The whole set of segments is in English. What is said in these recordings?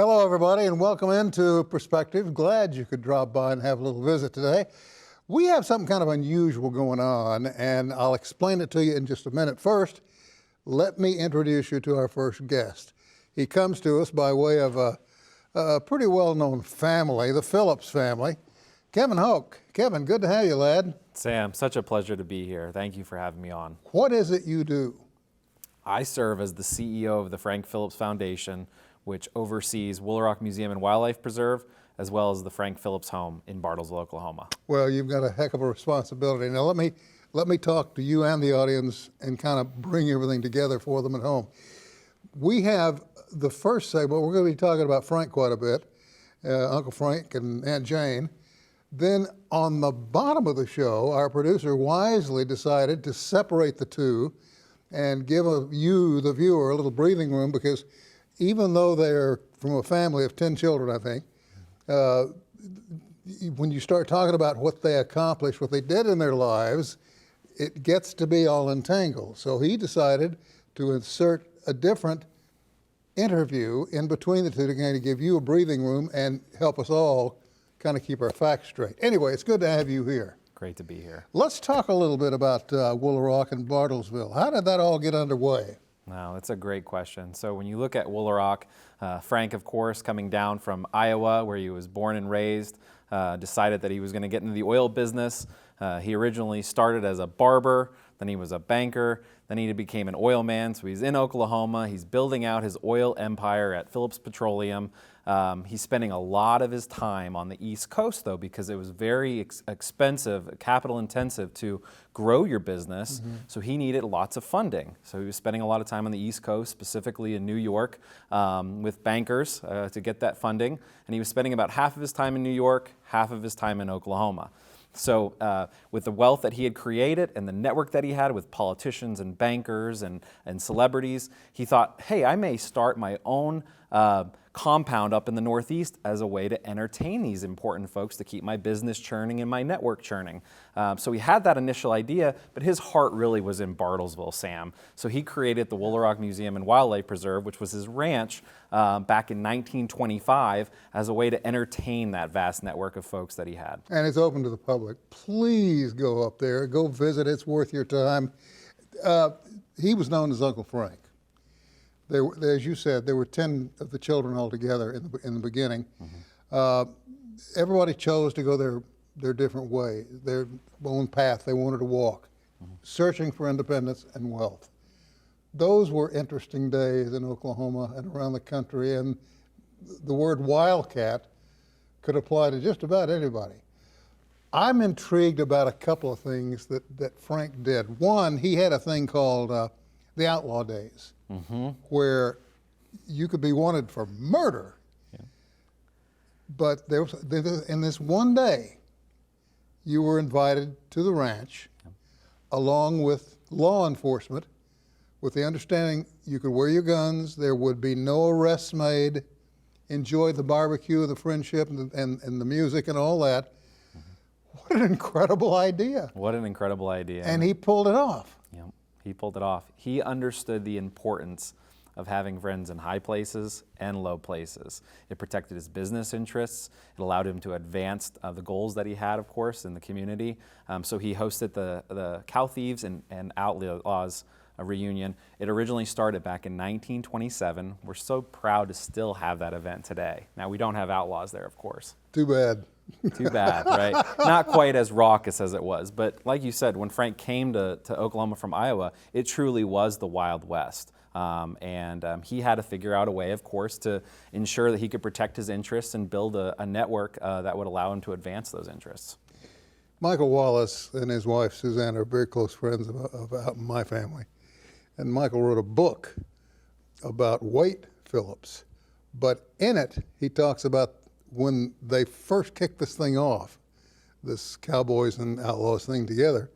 Hello, everybody, and welcome into Perspective. Glad you could drop by and have a little visit today. We have something kind of unusual going on, and I'll explain it to you in just a minute. First, let me introduce you to our first guest. He comes to us by way of a pretty well-known family, the Phillips family. Kevin Hoch. Kevin, good to have you, lad. Sam, such a pleasure to be here. Thank you for having me on. What is it you do? I serve as the CEO of the Frank Phillips Foundation, which oversees Woolaroc Museum and Wildlife Preserve, as well as the Frank Phillips home in Bartlesville, Oklahoma. Well, you've got a heck of a responsibility. Now, let me talk to you and the audience and kind of bring everything together for them at home. We have the first segment, we're going to be talking about Frank quite a bit, Uncle Frank and Aunt Jane. Then on the bottom of the show, our producer wisely decided to separate the two and give you, the viewer, a little breathing room, because even though they're from a family of 10 children, I think, when you start talking about what they accomplished, what they did in their lives, it gets to be all entangled. So he decided to insert a different interview in between the two to kind of give you a breathing room and help us all kind of keep our facts straight. Anyway, it's good to have you here. Great to be here. Let's talk a little bit about Woolaroc and Bartlesville. How did that all get underway? Wow, that's a great question. So when you look at Woolaroc, Frank, of course, coming down from Iowa, where he was born and raised, decided that he was going to get into the oil business. He originally started as a barber, then he was a banker, then he became an oil man. So he's in Oklahoma. He's building out his oil empire at Phillips Petroleum. He's spending a lot of his time on the East Coast, though, because it was very expensive, capital intensive to grow your business. Mm-hmm. So he needed lots of funding. So he was spending a lot of time on the East Coast, specifically in New York, with bankers to get that funding. And he was spending about half of his time in New York, half of his time in Oklahoma. So with the wealth that he had created and the network that he had with politicians and bankers and celebrities, he thought, hey, I may start my own compound up in the Northeast as a way to entertain these important folks, to keep my business churning and my network churning. So he had that initial idea, but his heart really was in Bartlesville, Sam. So he created the Woolaroc Museum and Wildlife Preserve, which was his ranch back in 1925, as a way to entertain that vast network of folks that he had. And it's open to the public. Please go up there, go visit, it's worth your time. He was known as Uncle Frank. As you said, there were 10 of the children altogether in the beginning. Mm-hmm. Everybody chose to go their different way, their own path they wanted to walk, mm-hmm. searching for independence and wealth. Those were interesting days in Oklahoma and around the country, and the word wildcat could apply to just about anybody. I'm intrigued about a couple of things that Frank did. One, he had a thing called the Outlaw Days. Mm-hmm. Where you could be wanted for murder. Yeah. But in this one day, you were invited to the ranch, yeah. along with law enforcement, with the understanding you could wear your guns, there would be no arrests made, enjoy the barbecue, the friendship, and the music and all that. Mm-hmm. What an incredible idea. What an incredible idea. And he pulled it off. Yeah. He pulled it off. He understood the importance of having friends in high places and low places. It protected his business interests. It allowed him to advance the goals that he had, of course, in the community. So he hosted the Cow Thieves and Outlaws reunion. It originally started back in 1927. We're so proud to still have that event today. Now, we don't have outlaws there, of course. Too bad. Too bad, right? Not quite as raucous as it was. But like you said, when Frank came to Oklahoma from Iowa, it truly was the Wild West. He had to figure out a way, of course, to ensure that he could protect his interests and build a network that would allow him to advance those interests. Michael Wallace and his wife, Suzanne, are very close friends about my family. And Michael wrote a book about Wade Phillips. But in it, he talks about when they first kicked this thing off, this Cowboys and Outlaws thing together,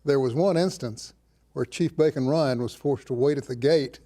there was one instance where Chief Bacon Ryan was forced to wait at the gate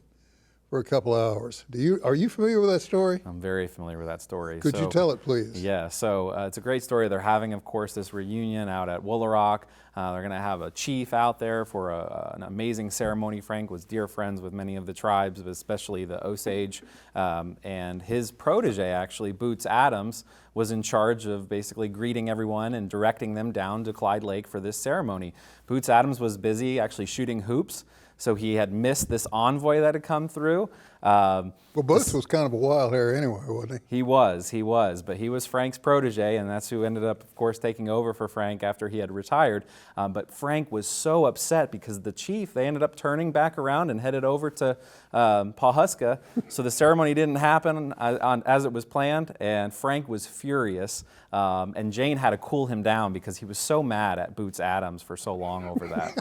for a couple of hours. Are you familiar with that story? I'm very familiar with that story. Could you tell it, please? Yeah, so it's a great story. They're having, of course, this reunion out at Woolaroc. They're going to have a chief out there for an amazing ceremony. Frank was dear friends with many of the tribes, but especially the Osage. And his protege, actually, Boots Adams, was in charge of basically greeting everyone and directing them down to Clyde Lake for this ceremony. Boots Adams was busy actually shooting hoops, so he had missed this envoy that had come through. Well, Boots was kind of a wild hair anyway, wasn't he? He was, but he was Frank's protege, and that's who ended up, of course, taking over for Frank after he had retired. But Frank was so upset because the chief, they ended up turning back around and headed over to Pawhuska, so the ceremony didn't happen as it was planned, and Frank was furious, and Jane had to cool him down because he was so mad at Boots Adams for so long over that.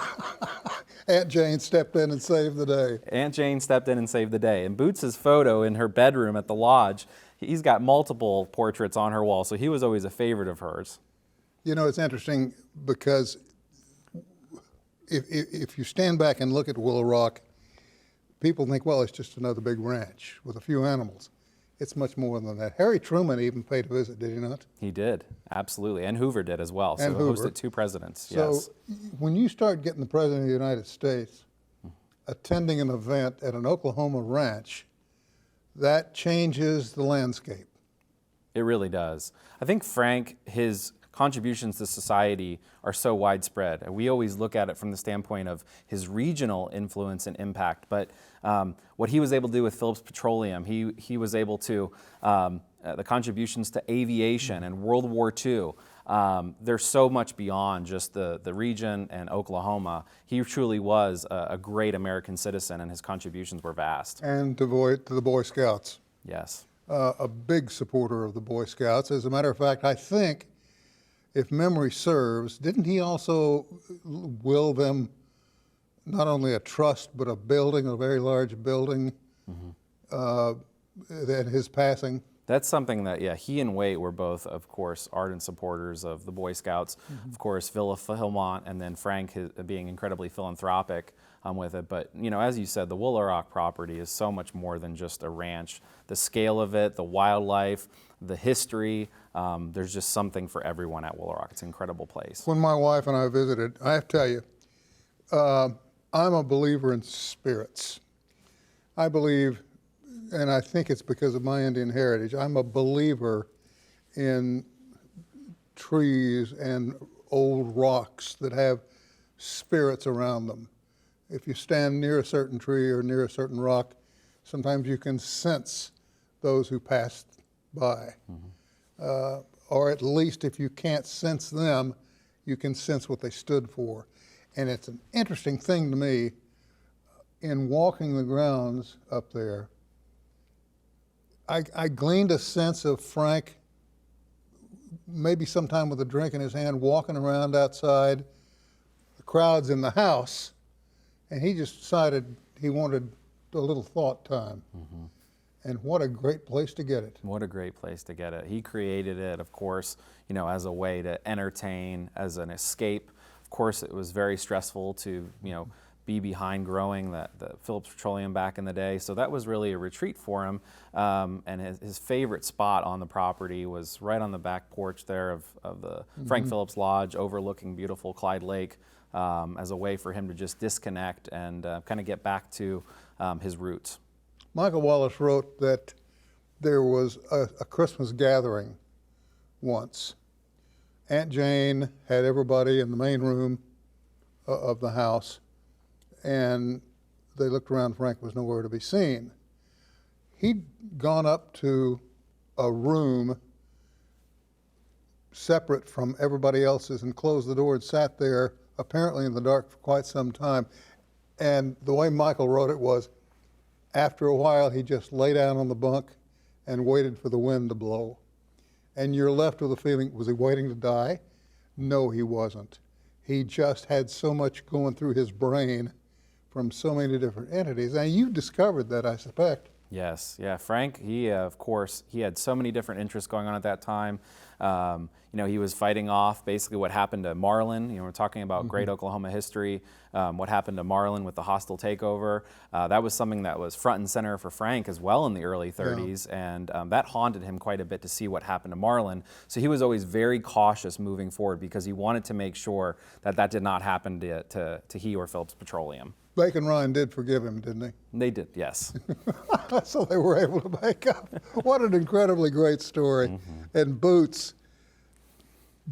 Aunt Jane stepped in and saved the day. Aunt Jane stepped in and saved the day. And Boots's photo in her bedroom at the lodge, he's got multiple portraits on her wall, so he was always a favorite of hers. You know, it's interesting because if you stand back and look at Woolaroc, people think, well, it's just another big ranch with a few animals. It's much more than that. Harry Truman even paid a visit, did he not? He did, absolutely. And Hoover did as well. And so Hoover. Hosted 2 presidents, So yes. when you start getting the President of the United States attending an event at an Oklahoma ranch, that changes the landscape. It really does. I think Frank, his contributions to society are so widespread. And we always look at it from the standpoint of his regional influence and impact. But what he was able to do with Phillips Petroleum, he was able to, the contributions to aviation and World War II, they're so much beyond just the region and Oklahoma. He truly was a great American citizen, and his contributions were vast. And to the Boy Scouts. Yes. A big supporter of the Boy Scouts. As a matter of fact, I think, if memory serves, didn't he also will them not only a trust, but a building, a very large building, at his passing? That's something that, yeah, he and Waite were both, of course, ardent supporters of the Boy Scouts. Of course, Villa Philmont, and then Frank being incredibly philanthropic with it. But, you know, as you said, the Woolaroc property is so much more than just a ranch. The scale of it, the wildlife, the history, there's just something for everyone at Woolaroc. It's an incredible place. When my wife and I visited, I have to tell you, I'm a believer in spirits. I believe, and I think it's because of my Indian heritage, I'm a believer in trees and old rocks that have spirits around them. If you stand near a certain tree or near a certain rock, sometimes you can sense those who passed by. Or at least if you can't sense them, you can sense what they stood for. And it's an interesting thing to me, in walking the grounds up there, I gleaned a sense of Frank, maybe sometime with a drink in his hand, walking around outside, the crowd's in the house, and he just decided he wanted a little thought time. And what a great place to get it. What a great place to get it. He created it, of course, you know, as a way to entertain, as an escape. Of course, it was very stressful to, you know, be behind growing the Phillips Petroleum back in the day. So that was really a retreat for him. And his favorite spot on the property was right on the back porch there of the Frank Phillips Lodge, overlooking beautiful Clyde Lake, as a way for him to just disconnect and kind of get back to his roots. Michael Wallace wrote that there was a Christmas gathering once. Aunt Jane had everybody in the main room of the house, and they looked around. Frank was nowhere to be seen. He'd gone up to a room separate from everybody else's and closed the door and sat there, apparently in the dark, for quite some time. And the way Michael wrote it was, after a while, he just lay down on the bunk and waited for the wind to blow. And you're left with a feeling, was he waiting to die? No, he wasn't. He just had so much going through his brain from so many different entities. And you discovered that, I suspect. Yes, yeah. Frank, he of course, he had so many different interests going on at that time. He was fighting off basically what happened to Marlin. We're talking about great Oklahoma history. What happened to Marlin with the hostile takeover. That was something that was front and center for Frank as well in the early 30s, and that haunted him quite a bit to see what happened to Marlin. So he was always very cautious moving forward because he wanted to make sure that that did not happen to he or Phillips Petroleum. Bacon Ryan did forgive him, didn't he? They did, yes. So they were able to make up. What an incredibly great story. And Boots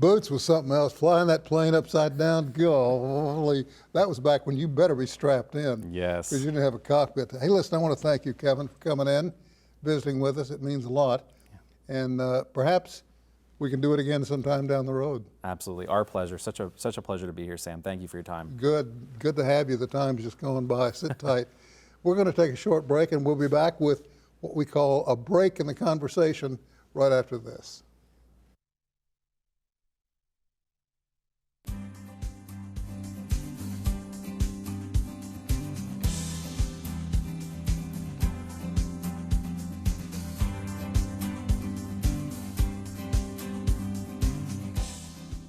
was something else. Flying that plane upside down, golly, that was back when you better be strapped in. Yes. Because you didn't have a cockpit. Hey, listen, I want to thank you, Kevin, for coming in, visiting with us. It means a lot. Yeah. And perhaps we can do it again sometime down the road. Absolutely, our pleasure. Such a pleasure to be here, Sam. Thank you for your time. Good to have you. The time's just going by. Sit tight. We're going to take a short break, and we'll be back with what we call a break in the conversation right after this.